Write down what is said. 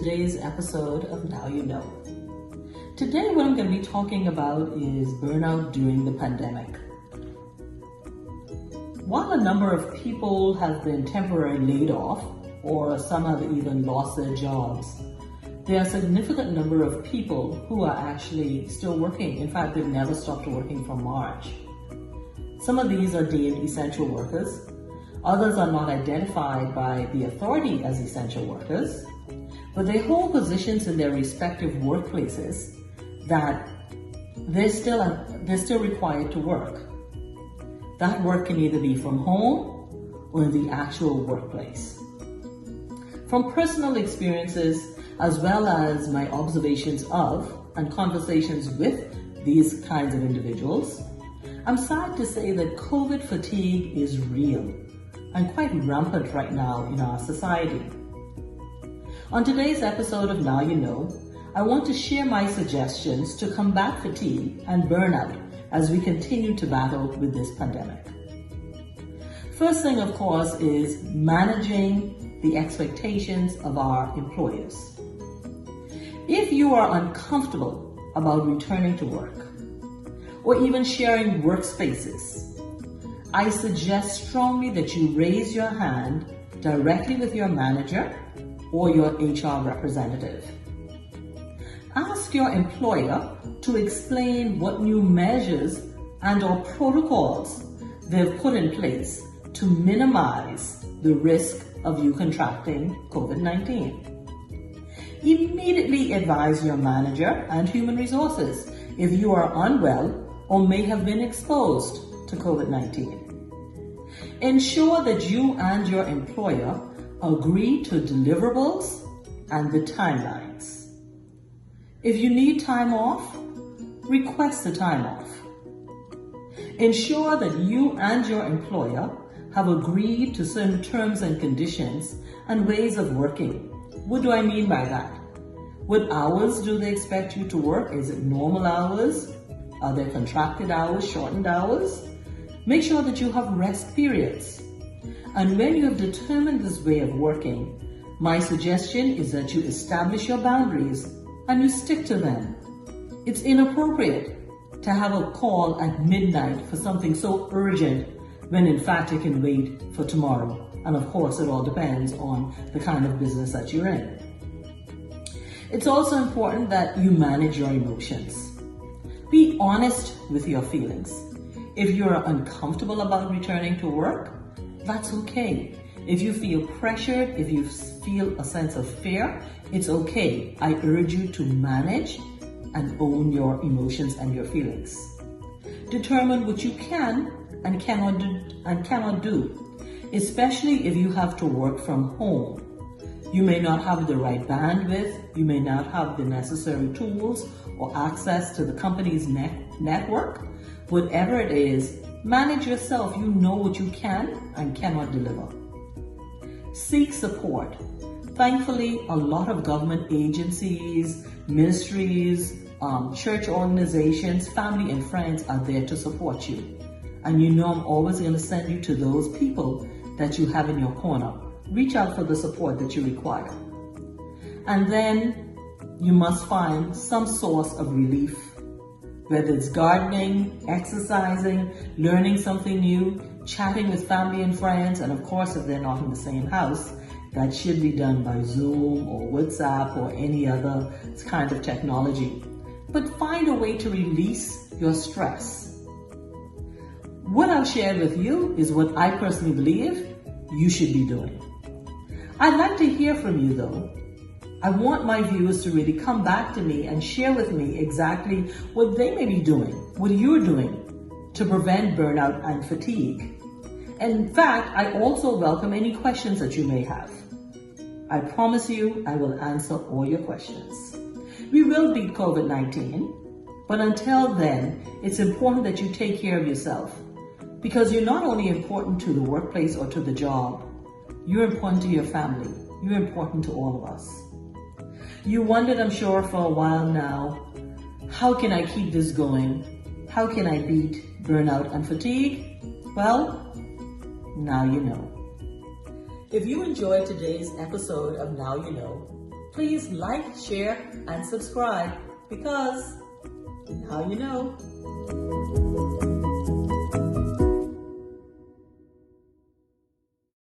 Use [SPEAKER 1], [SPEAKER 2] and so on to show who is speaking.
[SPEAKER 1] today's episode of Now You Know. Today what I'm going to be talking about is burnout during the pandemic. While a number of people have been temporarily laid off, or some have even lost their jobs, there are a significant number of people who are actually still working. In fact, they've never stopped working from March. Some of these are deemed essential workers. Others are not identified by the authority as essential workers, but they hold positions in their respective workplaces that they're still required to work. That work can either be from home or in the actual workplace. From personal experiences, as well as my observations of and conversations with these kinds of individuals, I'm sad to say that COVID fatigue is real and quite rampant right now in our society. On today's episode of Now You Know, I want to share my suggestions to combat fatigue and burnout as we continue to battle with this pandemic. First thing, of course, is managing the expectations of our employers. If you are uncomfortable about returning to work or even sharing workspaces, I suggest strongly that you raise your hand directly with your manager or your HR representative. Ask your employer to explain what new measures and/or protocols they've put in place to minimize the risk of you contracting COVID-19. Immediately advise your manager and human resources if you are unwell or may have been exposed to COVID-19. Ensure that you and your employer agree to deliverables and the timelines. If you need time off, request the time off. Ensure that you and your employer have agreed to certain terms and conditions and ways of working. What do I mean by that? What hours do they expect you to work? Is it normal hours? Are there contracted hours, shortened hours? Make sure that you have rest periods. And when you have determined this way of working, my suggestion is that you establish your boundaries and you stick to them. It's inappropriate to have a call at midnight for something so urgent when in fact it can wait for tomorrow. And of course, it all depends on the kind of business that you're in. It's also important that you manage your emotions. Be honest with your feelings. If you're uncomfortable about returning to work, that's okay. If you feel pressured, if you feel a sense of fear, it's okay. I urge you to manage and own your emotions and your feelings. Determine what you can and cannot do, especially if you have to work from home. You may not have the right bandwidth, you may not have the necessary tools or access to the company's network. Whatever it is, manage yourself. You know what you can and cannot deliver. Seek support. Thankfully, a lot of government agencies, ministries, church organizations, family and friends are there to support you. And you know I'm always going to send you to those people that you have in your corner. Reach out for the support that you require. And then you must find some source of relief, whether it's gardening, exercising, learning something new, chatting with family and friends, and of course, if they're not in the same house, that should be done by Zoom or WhatsApp or any other kind of technology. But find a way to release your stress. What I've shared with you is what I personally believe you should be doing. I'd like to hear from you though. I want my viewers to really come back to me and share with me exactly what they may be doing, what you're doing to prevent burnout and fatigue. And in fact, I also welcome any questions that you may have. I promise you I will answer all your questions. We will beat COVID-19, but until then, it's important that you take care of yourself because you're not only important to the workplace or to the job, you're important to your family. You're important to all of us. You wondered, I'm sure, for a while now, how can I keep this going? How can I beat burnout and fatigue? Well, now you know. If you enjoyed today's episode of Now You Know, Please like, share, and subscribe because now you know.